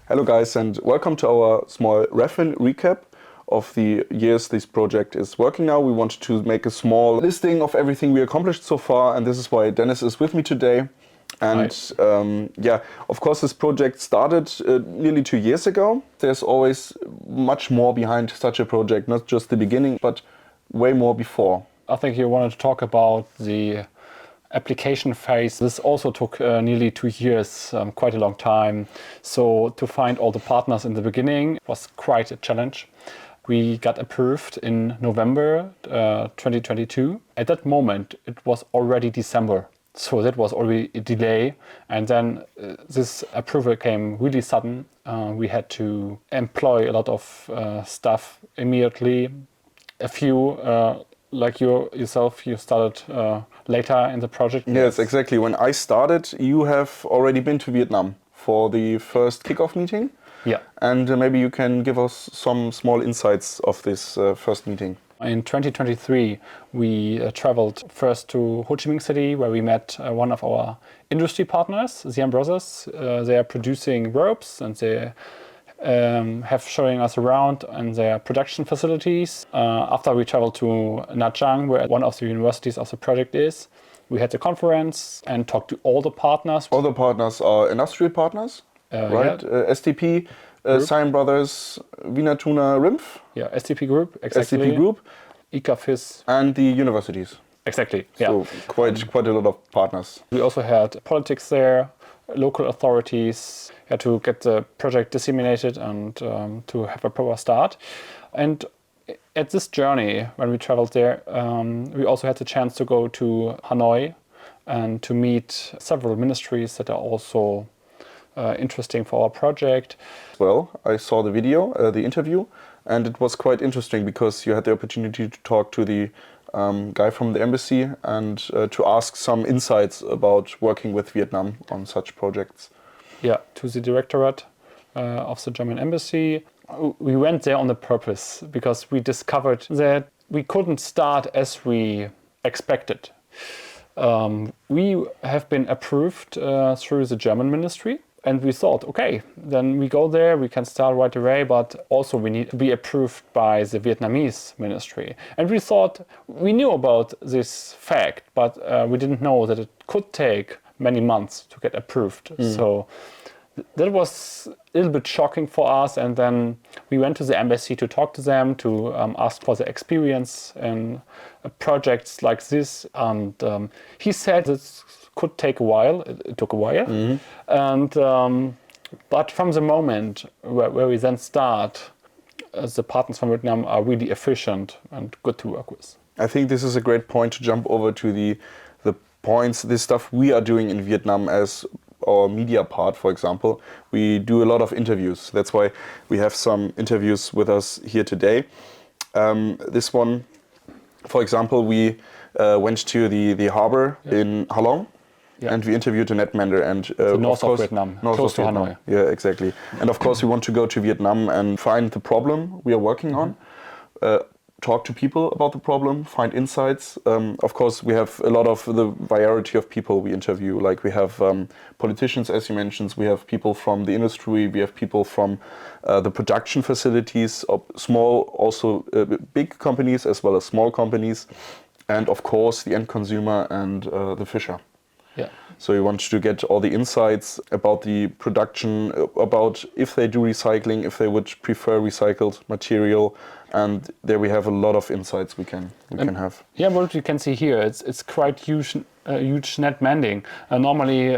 Hello guys, and welcome to our small Refin recap of the years this project is working now. We wanted to make a small listing of everything we accomplished so far, and this is why Dennis is with me today. And of course this project started nearly 2 years ago. There's always much more behind such a project, not just the beginning, but way more before. I think you wanted to talk about the application phase. This also took nearly 2 years, quite a long time. So to find all the partners in the beginning was quite a challenge. We got approved in November 2022. At that moment, it was already December. So that was already a delay. And then this approval came really sudden. We had to employ a lot of staff immediately. A few, like yourself, you started later in the project. Yes, exactly. When I started, you have already been to Vietnam for the first kickoff meeting. Yeah. And maybe you can give us some small insights of this first meeting. In 2023, we traveled first to Ho Chi Minh City, where we met one of our industry partners, Zian Brothers. They are producing ropes, and they have showing us around and their production facilities. After we traveled to Nha Trang, where one of the universities of the project is, we had a conference and talked to all the partners. All the partners are industrial partners, right? Yeah. STP, Zian Brothers, Wiener Tuna, Rimpf. Yeah, STP Group, exactly. STP Group. ICAFIS. And the universities. Exactly, yeah. So quite a lot of partners. We also had politics there, local authorities, to get the project disseminated and to have a proper start. And at this journey, when we traveled there, we also had the chance to go to Hanoi and to meet several ministries that are also interesting for our project. Well, I saw the video, the interview, and it was quite interesting because you had the opportunity to talk to the guy from the embassy and to ask some insights about working with Vietnam on such projects. Yeah, to the directorate of the German embassy. We went there on the purpose because we discovered that we couldn't start as we expected. We have been approved through the German ministry. And we thought, okay, then we go there, we can start right away, but also we need to be approved by the Vietnamese ministry. And we thought, we knew about this fact, but we didn't know that it could take many months to get approved. So that was a little bit shocking for us. And then we went to the embassy to talk to them, to ask for the experience in projects like this. And he said this could take a while. It took a while. And but from the moment where we then start, the partners from Vietnam are really efficient and good to work with. I think this is a great point to jump over to the points, the stuff we are doing in Vietnam as our media part, for example. We do a lot of interviews. That's why we have some interviews with us here today. This one, for example, we went to the harbor in Ha Long. Yeah. And we interviewed a netmender and the north of Vietnam, close to Hanoi. Yeah, exactly. And of course we want to go to Vietnam and find the problem we are working on, talk to people about the problem, find insights. Of course we have a lot of the variety of people we interview. Like we have politicians, as you mentioned, we have people from the industry, we have people from the production facilities, small, also big companies as well as small companies, and of course the end consumer and the fisher. Yeah. So we want to get all the insights about the production, about if they do recycling, if they would prefer recycled material, and there we have a lot of insights we can have. Yeah, what you can see here, it's quite huge net mending. Normally,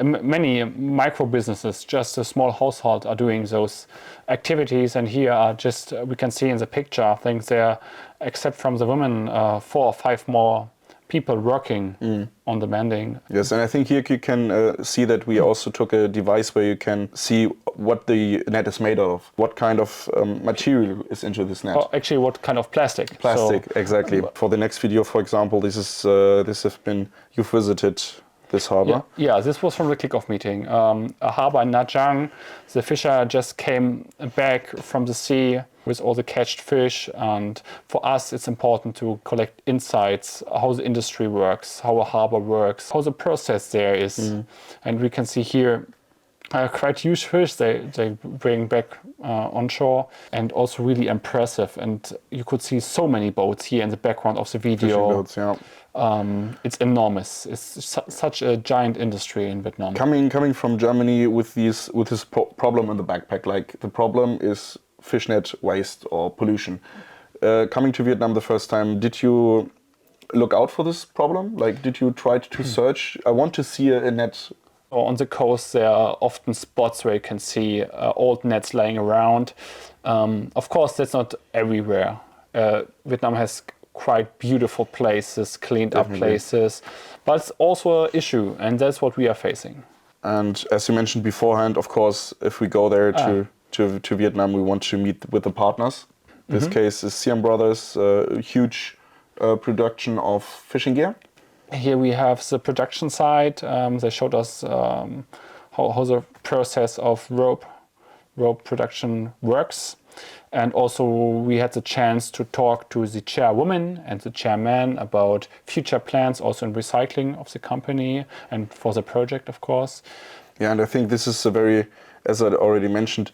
many micro businesses, just a small household, are doing those activities, and here are just we can see in the picture. I think there, except from the women, 4 or 5 more people working on the mending. Yes, and I think here you can see that we also took a device where you can see what the net is made of, what kind of material is into this net. Oh, actually, what kind of plastic. Plastic, so, exactly. For the next video, for example, this has been, you've visited this harbor. Yeah, this was from the kickoff meeting. A harbor in Nha Trang. The fisher just came back from the sea with all the catched fish. And for us, it's important to collect insights, how the industry works, how a harbor works, how the process there is. And we can see here quite huge fish they bring back on shore, and also really impressive. And you could see so many boats here in the background of the video. Fishing boats, yeah. It's enormous. It's such a giant industry in Vietnam. Coming from Germany with this problem in the backpack, like the problem is fishnet waste or pollution. Coming to Vietnam the first time, did you look out for this problem? Like, did you try to search? I want to see a net. On the coast, there are often spots where you can see old nets laying around. Of course, that's not everywhere. Vietnam has quite beautiful places, cleaned up places, but it's also an issue, and that's what we are facing. And as you mentioned beforehand, of course, if we go there to Vietnam, we want to meet with the partners. This case is Siam Brothers, a huge production of fishing gear. Here we have the production side. They showed us how the process of rope production works. And also we had the chance to talk to the chairwoman and the chairman about future plans also in recycling of the company and for the project, of course. Yeah, and I think this is a very, as I already mentioned,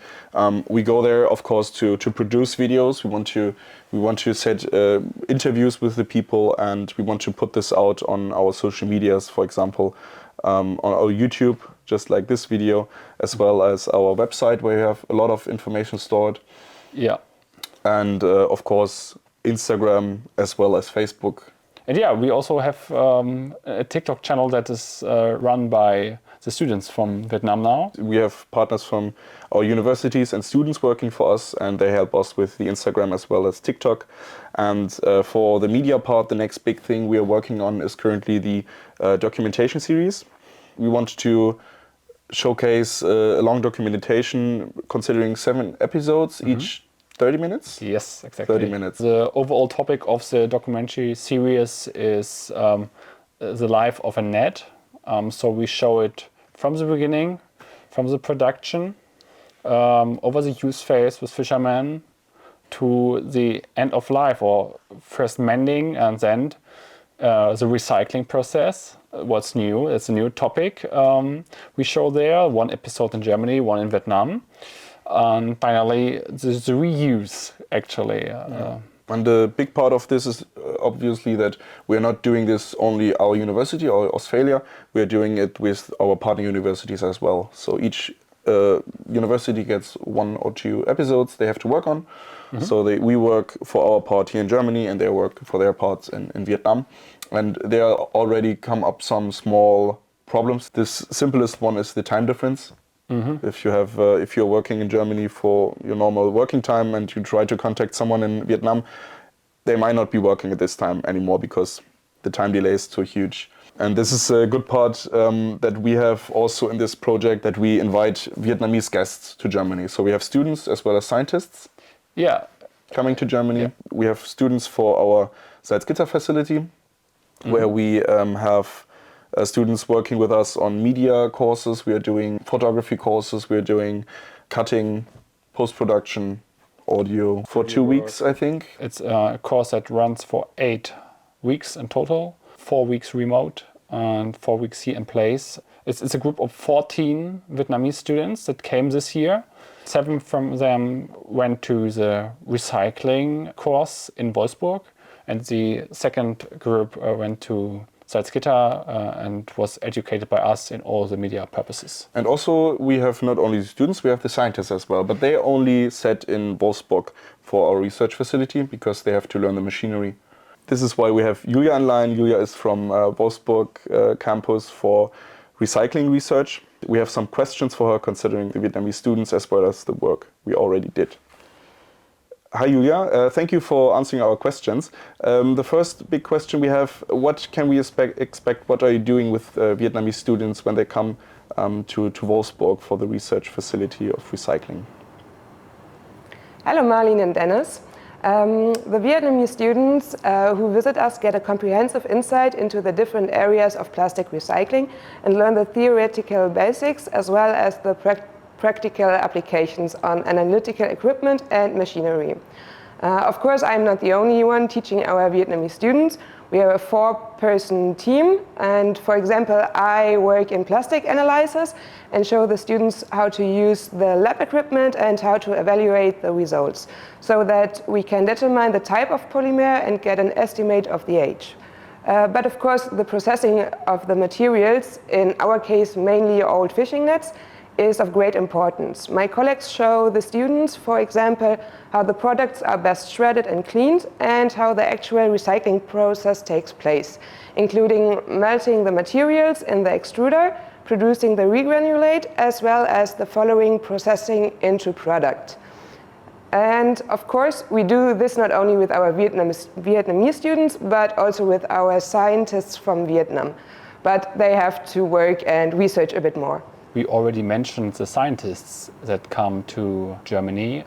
we go there, of course, to produce videos. We want to set interviews with the people, and we want to put this out on our social medias, for example, on our YouTube, just like this video, as well as our website where you have a lot of information stored. Yeah. And of course, Instagram as well as Facebook. And yeah, we also have a TikTok channel that is run by the students from Vietnam now. We have partners from our universities and students working for us, and they help us with the Instagram as well as TikTok. And for the media part, the next big thing we are working on is currently the documentation series. We want to showcase a long documentation considering 7 episodes, each 30 minutes? Yes, exactly. 30 minutes. The overall topic of the documentary series is the life of a net. So we show it from the beginning, from the production, over the use phase with fishermen, to the end of life, or first mending, and then the recycling process. What's new? It's a new topic. We show there 1 episode in Germany, 1 in Vietnam. And finally, the reuse, actually. And the big part of this is obviously that we're not doing this only our university or Australia, we're doing it with our partner universities as well. So each university gets 1 or 2 episodes they have to work on. So we work for our part here in Germany, and they work for their parts in Vietnam. And there already come up some small problems. This simplest one is the time difference. If you're working in Germany for your normal working time and you try to contact someone in Vietnam, they might not be working at this time anymore because the time delay is too huge. And this is a good part that we have also in this project, that we invite Vietnamese guests to Germany. So we have students as well as scientists coming to Germany. Yeah. We have students for our Salzgitter facility, where we have students working with us on media courses. We are doing photography courses. We are doing cutting, post-production, audio for 2 weeks, I think. It's a course that runs for 8 weeks in total, 4 weeks remote and 4 weeks here in place. It's a group of 14 Vietnamese students that came this year. 7 from them went to the recycling course in Wolfsburg, and the second group went to Salzgitter and was educated by us in all the media purposes. And also we have not only the students, we have the scientists as well, but they only sat in Wolfsburg for our research facility because they have to learn the machinery. This is why we have Julia online. Julia is from Wolfsburg campus for recycling research. We have some questions for her considering the Vietnamese students as well as the work we already did. Hi Julia, thank you for answering our questions. The first big question we have, what can we expect, what are you doing with Vietnamese students when they come to Wolfsburg for the research facility of recycling? Hello Marlene and Dennis. The Vietnamese students who visit us get a comprehensive insight into the different areas of plastic recycling and learn the theoretical basics as well as the practical applications on analytical equipment and machinery. Of course, I'm not the only one teaching our Vietnamese students. We are a 4-person team, and for example, I work in plastic analyzers and show the students how to use the lab equipment and how to evaluate the results, so that we can determine the type of polymer and get an estimate of the age. But of course, the processing of the materials, in our case mainly old fishing nets, is of great importance. My colleagues show the students, for example, how the products are best shredded and cleaned and how the actual recycling process takes place, including melting the materials in the extruder, producing the regranulate, as well as the following processing into product. And of course, we do this not only with our Vietnamese students, but also with our scientists from Vietnam. But they have to work and research a bit more. We already mentioned the scientists that come to Germany.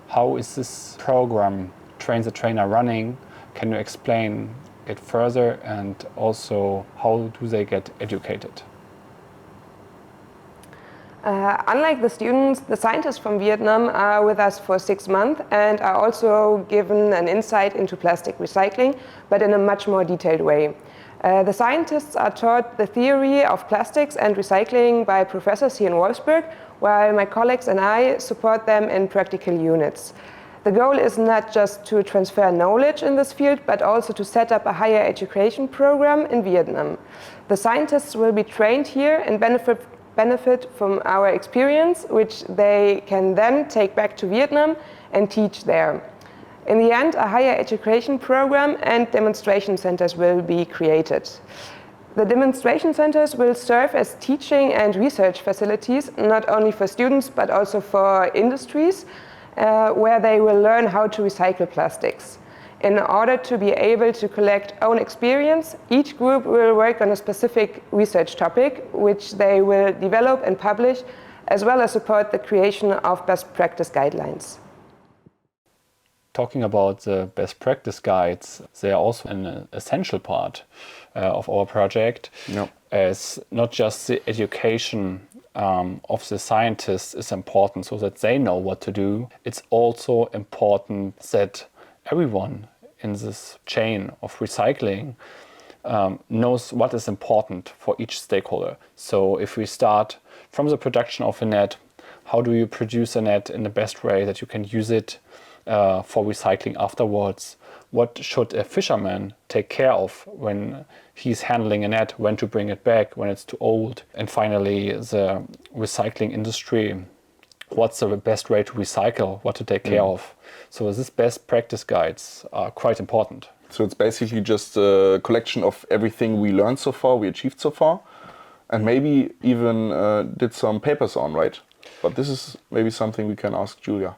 How is this program, Train the Trainer, running? Can you explain it further, and also how do they get educated? Unlike the students, the scientists from Vietnam are with us for 6 months and are also given an insight into plastic recycling, but in a much more detailed way. The scientists are taught the theory of plastics and recycling by professors here in Wolfsburg, while my colleagues and I support them in practical units. The goal is not just to transfer knowledge in this field, but also to set up a higher education program in Vietnam. The scientists will be trained here and benefit from our experience, which they can then take back to Vietnam and teach there. In the end, a higher education program and demonstration centers will be created. The demonstration centers will serve as teaching and research facilities, not only for students, but also for industries, where they will learn how to recycle plastics. In order to be able to collect own experience, each group will work on a specific research topic, which they will develop and publish, as well as support the creation of best practice guidelines. Talking about the best practice guides, they are also an essential part of our project, as not just the education of the scientists is important so that they know what to do. It's also important that everyone in this chain of recycling knows what is important for each stakeholder. So if we start from the production of a net, how do you produce a net in the best way that you can use it for recycling afterwards? What should a fisherman take care of when he's handling a net, when to bring it back, when it's too old? And finally, the recycling industry, what's the best way to recycle, what to take care of? So these best practice guides are quite important. So it's basically just a collection of everything we learned so far, we achieved so far, and maybe even did some papers on, right? But this is maybe something we can ask Julia.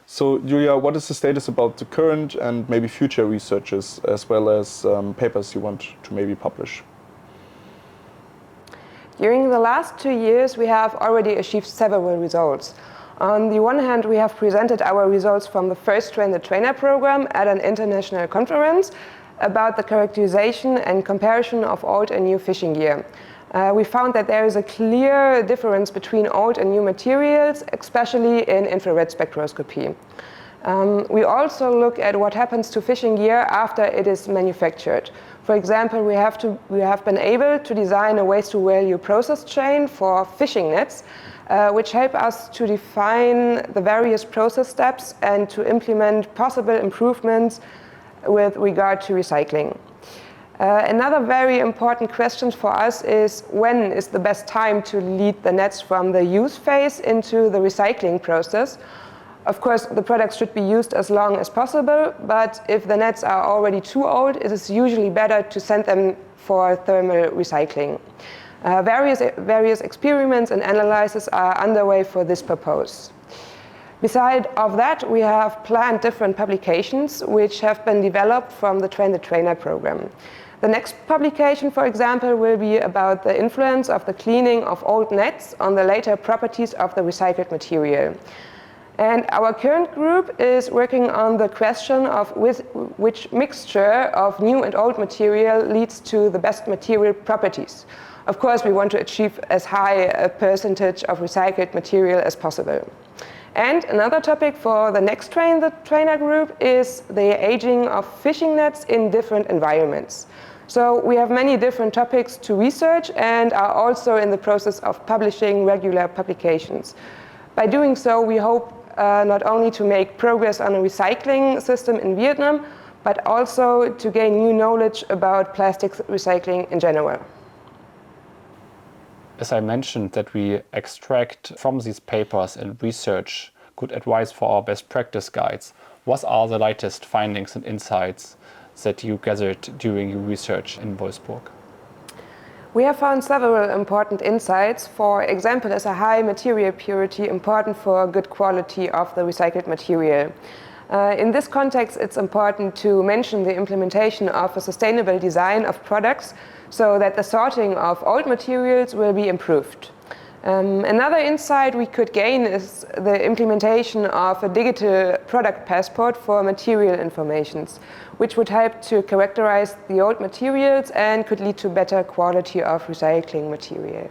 So Julia, what is the status about the current and maybe future researches, as well as papers you want to maybe publish? During the last 2 years, we have already achieved several results. On the one hand, we have presented our results from the first Train the Trainer program at an international conference about the characterization and comparison of old and new fishing gear. We found that there is a clear difference between old and new materials, especially in infrared spectroscopy. We also look at what happens to fishing gear after it is manufactured. For example, we have been able to design a waste-to-value process chain for fishing nets, which help us to define the various process steps and to implement possible improvements with regard to recycling. Another very important question for us is when is the best time to lead the nets from the use phase into the recycling process. Of course, the products should be used as long as possible, but if the nets are already too old, it is usually better to send them for thermal recycling. Various experiments and analyses are underway for this purpose. Beside of that, we have planned different publications which have been developed from the Train the Trainer program. The next publication, for example, will be about the influence of the cleaning of old nets on the later properties of the recycled material. And our current group is working on the question of which mixture of new and old material leads to the best material properties. Of course, we want to achieve as high a percentage of recycled material as possible. And another topic for the next train, the trainer group, is the aging of fishing nets in different environments. So we have many different topics to research and are also in the process of publishing regular publications. By doing so, we hope not only to make progress on a recycling system in Vietnam, but also to gain new knowledge about plastics recycling in general. As I mentioned, that we extract from these papers and research good advice for our best practice guides. What are the latest findings and insights that you gathered during your research in Wolfsburg? We have found several important insights. For example, is a high material purity important for good quality of the recycled material. In this context, it's important to mention the implementation of a sustainable design of products so that the sorting of old materials will be improved. Another insight we could gain is the implementation of a digital product passport for material informations, which would help to characterize the old materials and could lead to better quality of recycling material.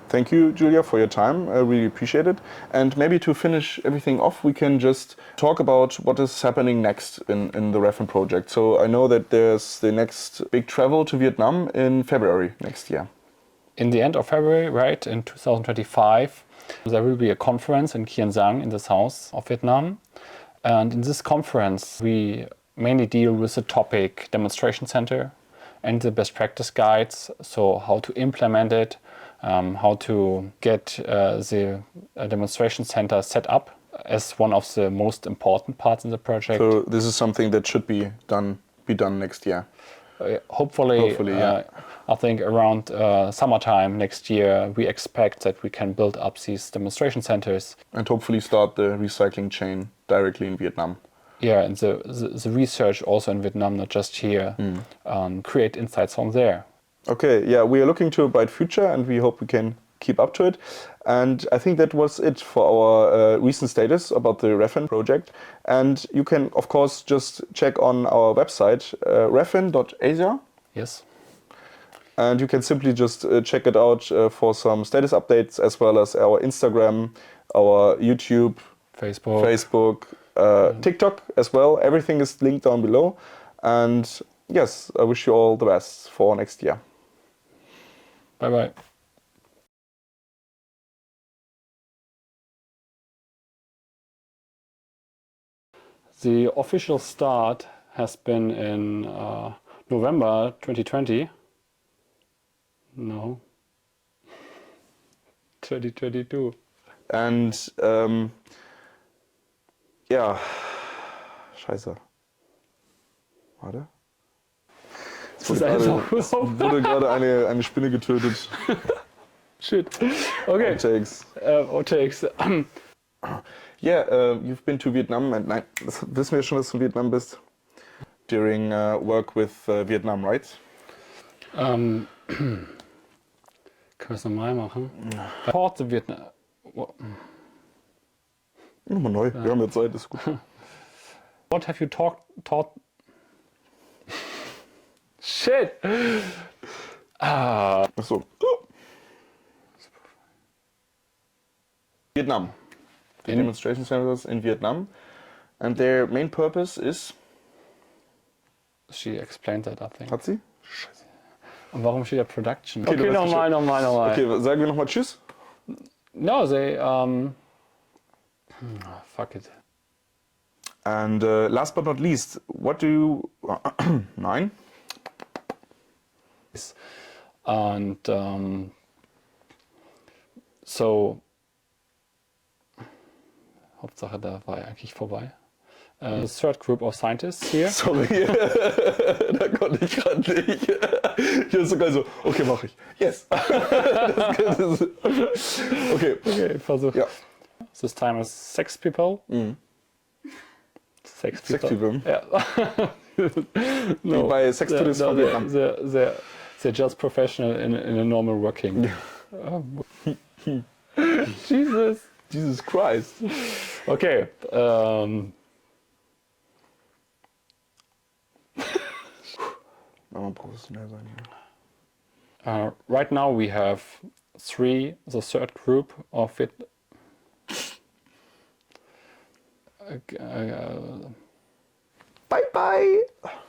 Thank you, Julia, for your time. I really appreciate it. And maybe to finish everything off, we can just talk about what is happening next in the REFN project. So I know that there's the next big travel to Vietnam in February next year. In the end of February, right, in 2025, there will be a conference in Khieu Sang in the south of Vietnam. And in this conference, we mainly deal with the topic demonstration center and the best practice guides. So how to implement it, how to get the demonstration center set up as one of the most important parts in the project. So this is something that should be done next year. Hopefully, yeah. I think around summertime next year, we expect that we can build up these demonstration centers. And hopefully start the recycling chain directly in Vietnam. Yeah, and the research also in Vietnam, not just here, create insights from there. Okay, yeah, we are looking to a bright future and we hope we can keep up to it. And I think that was it for our recent status about the REFN project. And you can, of course, just check on our website, refn.asia. Yes. And you can simply just check it out for some status updates, as well as our Instagram, our YouTube, Facebook, TikTok as well. Everything is linked down below. And yes, I wish you all the best for next year. Bye-bye. The official start has been in November 2020. No. 2022. And ja, scheiße. Warte. Es wurde gerade eine Spinne getötet. Shit. Okay. Outtakes. Outtakes. Yeah, you've been to Vietnam, and nein, das wissen wir schon, dass du in Vietnam bist. During work with Vietnam, right? Können wir es nochmal machen? Port the Vietnam. Nochmal neu, wir haben ja Zeit, ist gut. What have you taught? Shit! Achso. Vietnam. The demonstration centers in Vietnam. And their main purpose is... She explained that, I think. Hat sie? Scheiße. Und warum steht da Production? Okay, nochmal. Okay, sagen wir nochmal Tschüss. No, they... fuck it. And last but not least, what do you... Nein? And so... Hauptsache, da war eigentlich vorbei. The third group of scientists here. Sorry, da konnte ich gerade nicht. Hier ist sogar so, okay, mach ich. Yes. Okay, versuch. Ja. This time is 6 people. Six people. Ja. No, bei Sex Tourist von Vietnam. They're just professional in a normal working. Jesus Jesus Christ. Okay. Aber professionell sein hier. Right now we have the third group of it. Bye bye!